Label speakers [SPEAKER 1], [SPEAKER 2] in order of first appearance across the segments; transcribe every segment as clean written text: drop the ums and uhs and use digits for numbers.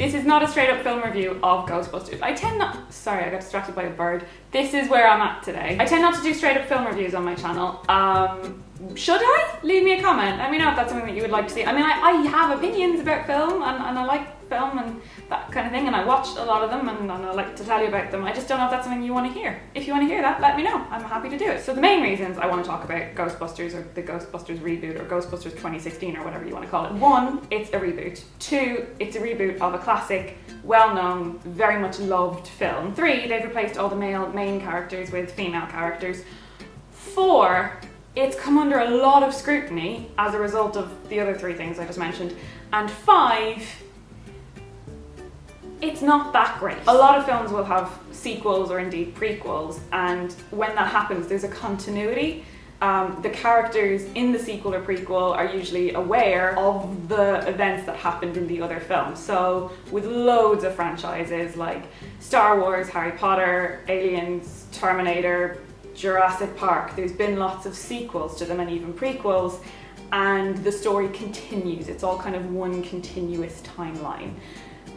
[SPEAKER 1] This is not a straight up film review of Ghostbusters. Sorry, I got distracted by a bird. This is where I'm at today. I tend not to do straight up film reviews on my channel. Should I? Leave me a comment. Let me know if that's something that you would like to see. I mean, I have opinions about film and I like film and that kind of thing, and I watched a lot of them and I like to tell you about them. I just don't know if that's something you want to hear. If you want to hear that, let me know. I'm happy to do it. So the main reasons I want to talk about Ghostbusters, or the Ghostbusters reboot, or Ghostbusters 2016, or whatever you want to call it. 1, it's a reboot. 2, it's a reboot of a classic, well-known, very much loved film. 3, they've replaced all the male main characters with female characters. 4, it's come under a lot of scrutiny as a result of the other 3 things I just mentioned. And 5, it's not that great. A lot of films will have sequels or indeed prequels, and when that happens, there's a continuity. The characters in the sequel or prequel are usually aware of the events that happened in the other film. So with loads of franchises like Star Wars, Harry Potter, Aliens, Terminator, Jurassic Park, there's been lots of sequels to them and even prequels, and the story continues. It's all kind of one continuous timeline.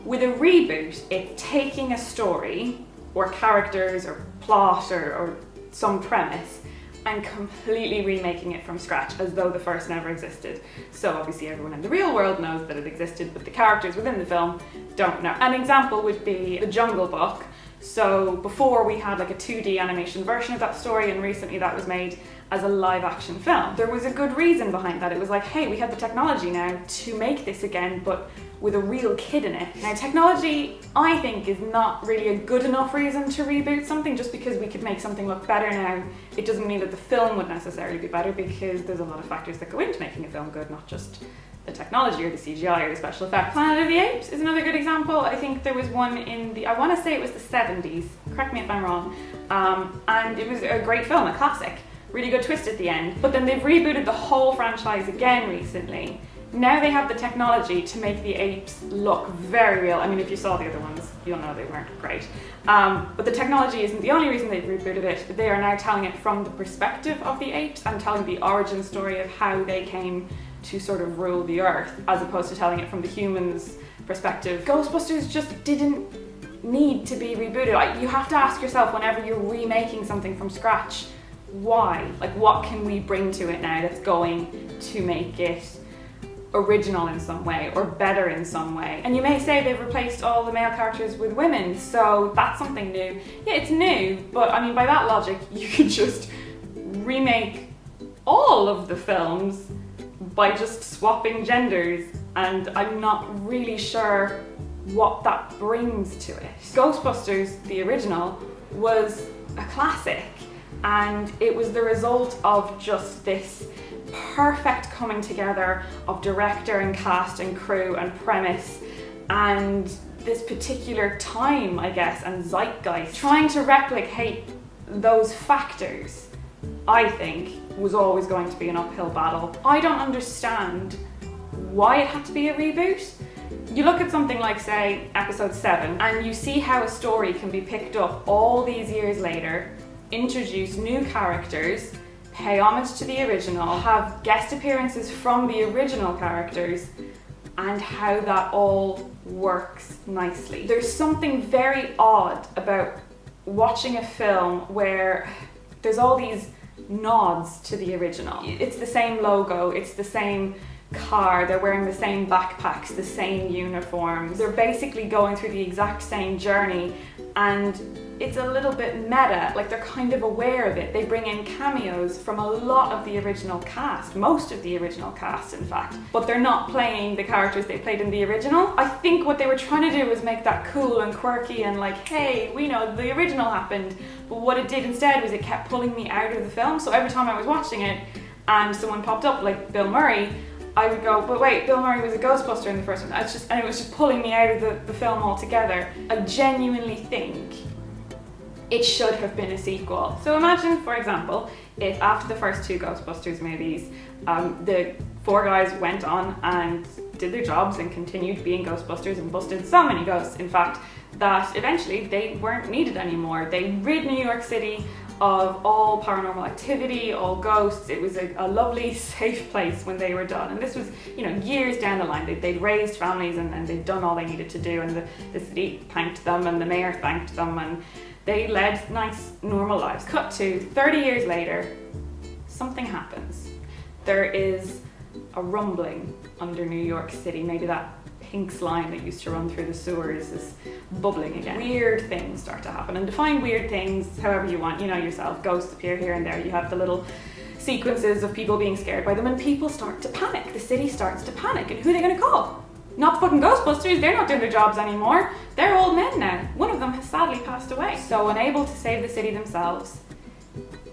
[SPEAKER 1] With a reboot, it's taking a story or characters or plot or some premise and completely remaking it from scratch as though the first never existed. So obviously everyone in the real world knows that it existed, but the characters within the film don't know. An example would be The Jungle Book. So before we had like a 2D animation version of that story, and recently that was made as a live action film. There was a good reason behind that. It was like, hey, we have the technology now to make this again, but with a real kid in it. Now, technology, I think, is not really a good enough reason to reboot something. Just because we could make something look better now, it doesn't mean that the film would necessarily be better, because there's a lot of factors that go into making a film good, not just the technology or the CGI or the special effects. Planet of the Apes is another good example. I think there was one in the, I want to say it was the 70s, correct me if I'm wrong, and it was a great film, a classic. Really good twist at the end. But then they've rebooted the whole franchise again recently. Now they have the technology to make the apes look very real. I mean, if you saw the other ones, you'll know they weren't great. But the technology isn't the only reason they've rebooted it. They are now telling it from the perspective of the apes and telling the origin story of how they came to sort of rule the earth, as opposed to telling it from the humans' perspective. Ghostbusters just didn't need to be rebooted. You have to ask yourself, whenever you're remaking something from scratch, why? Like, what can we bring to it now that's going to make it original in some way or better in some way? And you may say they've replaced all the male characters with women, so that's something new. Yeah, it's new, but I mean, by that logic, you could just remake all of the films by just swapping genders, and I'm not really sure what that brings to it. Ghostbusters, the original, was a classic, and it was the result of just this perfect coming together of director and cast and crew and premise and this particular time, I guess, and zeitgeist. Trying to replicate those factors, I think, was always going to be an uphill battle. I don't understand why it had to be a reboot. You look at something like, say, episode 7, and you see how a story can be picked up all these years later, introduce new characters, pay homage to the original, have guest appearances from the original characters, and how that all works nicely. There's something very odd about watching a film where there's all these nods to the original. It's the same logo, it's the same car, they're wearing the same backpacks, the same uniforms. They're basically going through the exact same journey, and it's a little bit meta, like they're kind of aware of it. They bring in cameos from a lot of the original cast, most of the original cast in fact, but they're not playing the characters they played in the original. I think what they were trying to do was make that cool and quirky and like, hey, we know the original happened, but what it did instead was it kept pulling me out of the film. So every time I was watching it and someone popped up like Bill Murray, I would go, but wait, Bill Murray was a Ghostbuster in the first one. And it was just pulling me out of the film altogether. I genuinely think it should have been a sequel. So imagine, for example, if after the first 2 Ghostbusters movies, the 4 guys went on and did their jobs and continued being Ghostbusters and busted so many ghosts, in fact, that eventually they weren't needed anymore. They rid New York City of all paranormal activity, all ghosts. It was a lovely, safe place when they were done. And this was, you know, years down the line. They'd raised families and they'd done all they needed to do, and the city thanked them and the mayor thanked them, and they led nice, normal lives. Cut to 30 years later, something happens. There is a rumbling under New York City. Maybe that pink slime that used to run through the sewers is bubbling again. Weird things start to happen, and define weird things however you want. You know yourself, ghosts appear here and there. You have the little sequences of people being scared by them, and people start to panic. The city starts to panic, and who are they going to call? Not the fucking Ghostbusters. They're not doing their jobs anymore. They're old men now. One of them has sadly passed away. So unable to save the city themselves,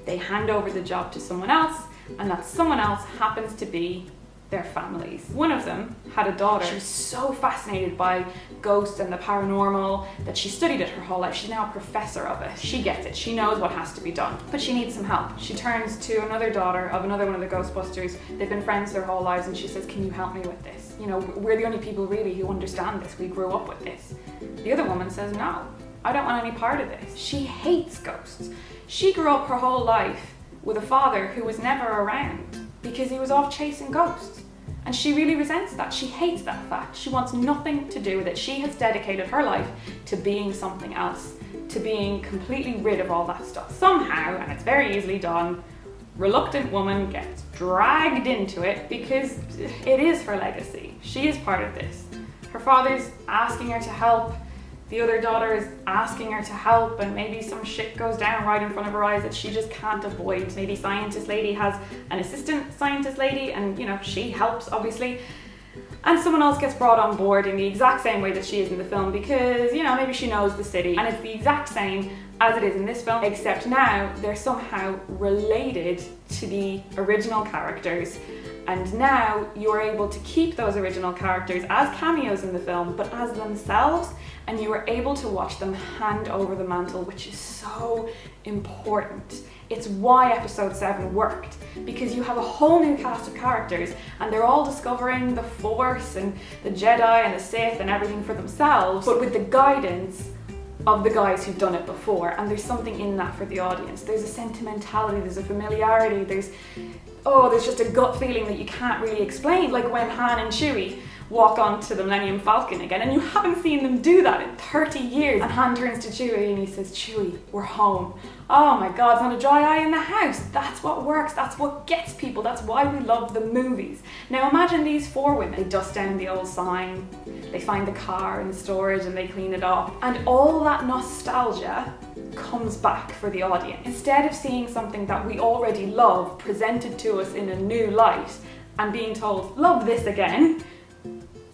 [SPEAKER 1] they hand over the job to someone else, and that someone else happens to be their families. One of them had a daughter. She was so fascinated by ghosts and the paranormal that she studied it her whole life. She's now a professor of it. She gets it. She knows what has to be done, but she needs some help. She turns to another daughter of another one of the Ghostbusters. They've been friends their whole lives, and she says, can you help me with this? You know, we're the only people really who understand this. We grew up with this. The other woman says, no, I don't want any part of this. She hates ghosts. She grew up her whole life with a father who was never around because he was off chasing ghosts. And she really resents that. She hates that fact. She wants nothing to do with it. She has dedicated her life to being something else, to being completely rid of all that stuff. Somehow, and it's very easily done, reluctant woman gets dragged into it because it is her legacy. She is part of this. Her father's asking her to help. The other daughter is asking her to help, and maybe some shit goes down right in front of her eyes that she just can't avoid. Maybe scientist lady has an assistant scientist lady, and you know, she helps obviously. And someone else gets brought on board in the exact same way that she is in the film because, you know, maybe she knows the city, and it's the exact same as it is in this film, except now they're somehow related to the original characters. And now you're able to keep those original characters as cameos in the film, but as themselves, and you were able to watch them hand over the mantle, which is so important. It's why episode 7 worked, because you have a whole new cast of characters and they're all discovering the Force and the Jedi and the Sith and everything for themselves, but with the guidance of the guys who've done it before. And there's something in that for the audience. There's a sentimentality, there's a familiarity, there's just a gut feeling that you can't really explain, like when Han and Chewie walk onto the Millennium Falcon again, and you haven't seen them do that in 30 years. And Han turns to Chewie and he says, Chewie, we're home. Oh my God, it's not a dry eye in the house. That's what works, that's what gets people, that's why we love the movies. Now imagine these 4 women. They dust down the old sign, they find the car in the storage and they clean it up, and all that nostalgia comes back for the audience. Instead of seeing something that we already love presented to us in a new light and being told, love this again,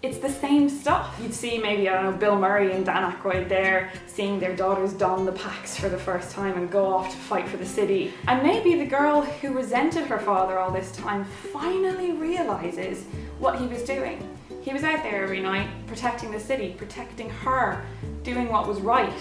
[SPEAKER 1] it's the same stuff. You'd see maybe, I don't know, Bill Murray and Dan Aykroyd there seeing their daughters don the packs for the first time and go off to fight for the city. And maybe the girl who resented her father all this time finally realizes what he was doing. He was out there every night protecting the city, protecting her, doing what was right.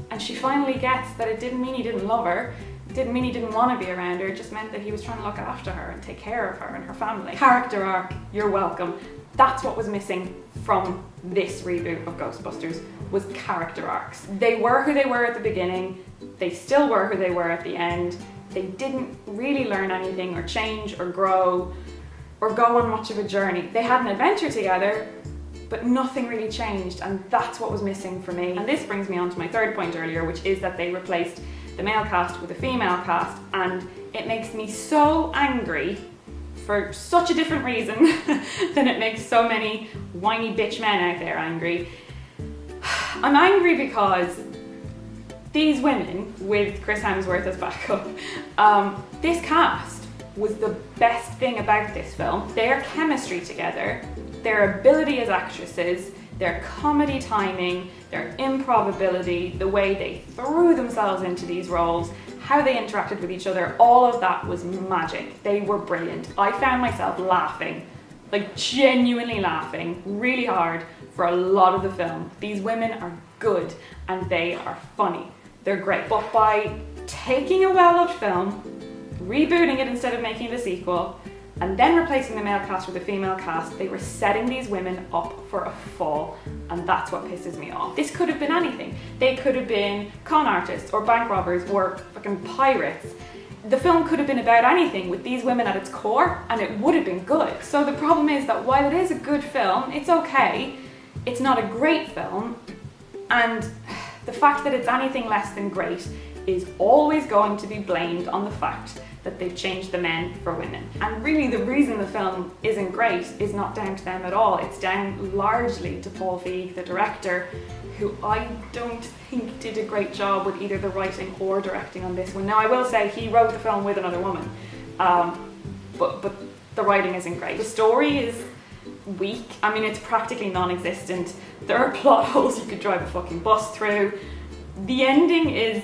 [SPEAKER 1] And she finally gets that it didn't mean he didn't love her, it didn't mean he didn't want to be around her, it just meant that he was trying to look after her and take care of her and her family. Character arc, you're welcome. That's what was missing from this reboot of Ghostbusters, was character arcs. They were who they were at the beginning, they still were who they were at the end. They didn't really learn anything or change or grow or go on much of a journey. They had an adventure together, but nothing really changed, and that's what was missing for me. And this brings me on to my third point earlier, which is that they replaced the male cast with a female cast, and it makes me so angry for such a different reason than it makes so many whiny bitch men out there angry. I'm angry because these women, with Chris Hemsworth as backup, this cast was the best thing about this film. Their chemistry together, their ability as actresses, their comedy timing, their improv ability, the way they threw themselves into these roles, how they interacted with each other, all of that was magic. They were brilliant. I found myself laughing, like genuinely laughing really hard for a lot of the film. These women are good and they are funny. They're great. But by taking a well-loved film, rebooting it instead of making it a sequel, and then replacing the male cast with a female cast, they were setting these women up for a fall, and that's what pisses me off. This could have been anything. They could have been con artists or bank robbers or fucking pirates. The film could have been about anything with these women at its core, and it would have been good. So the problem is that while it is a good film, it's okay, it's not a great film, and the fact that it's anything less than great is always going to be blamed on the fact that they've changed the men for women. And really the reason the film isn't great is not down to them at all. It's down largely to Paul Feig, the director, who I don't think did a great job with either the writing or directing on this one. Now I will say he wrote the film with another woman, but the writing isn't great. The story is weak. I mean, it's practically non-existent. There are plot holes you could drive a fucking bus through. The ending is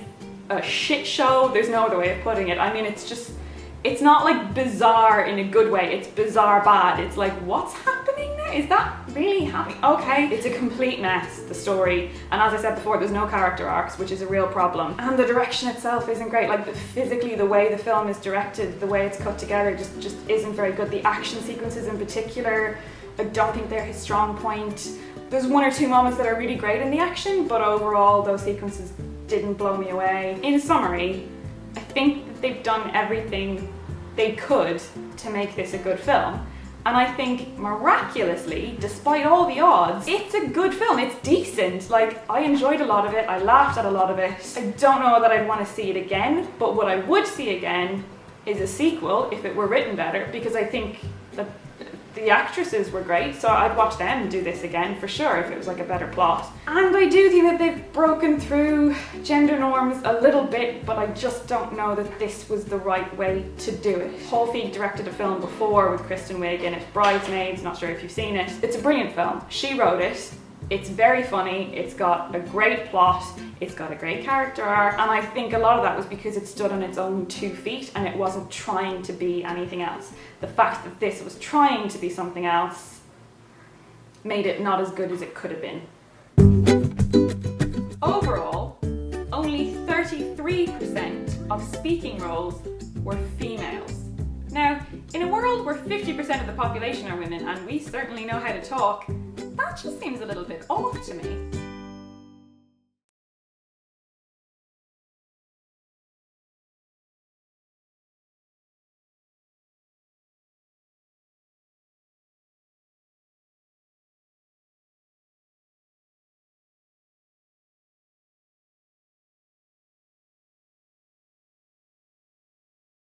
[SPEAKER 1] a shit show. There's no other way of putting it. I mean, it's not like bizarre in a good way. It's bizarre bad. It's like, what's happening now? Is that really happening? Okay, it's a complete mess, the story. And as I said before, there's no character arcs, which is a real problem. And the direction itself isn't great. Like physically, the way the film is directed, the way it's cut together just isn't very good. The action sequences in particular, I don't think they're his strong point. There's one or two moments that are really great in the action, but overall those sequences didn't blow me away. In summary, I think that they've done everything they could to make this a good film. And I think miraculously, despite all the odds, it's a good film. It's decent. Like, I enjoyed a lot of it. I laughed at a lot of it. I don't know that I'd want to see it again, but what I would see again is a sequel if it were written better, because I think that the actresses were great, so I'd watch them do this again for sure if it was like a better plot. And I do think that they've broken through gender norms a little bit, but I just don't know that this was the right way to do it. Paul Feig directed a film before with Kristen Wiig in it, Bridesmaids, not sure if you've seen it. It's a brilliant film. She wrote it. It's very funny, it's got a great plot, it's got a great character arc, and I think a lot of that was because it stood on its own 2 feet and it wasn't trying to be anything else. The fact that this was trying to be something else made it not as good as it could have been. Overall, only 33% of speaking roles were females. Now, in a world where 50% of the population are women, and we certainly know how to talk, that just seems a little bit off to me.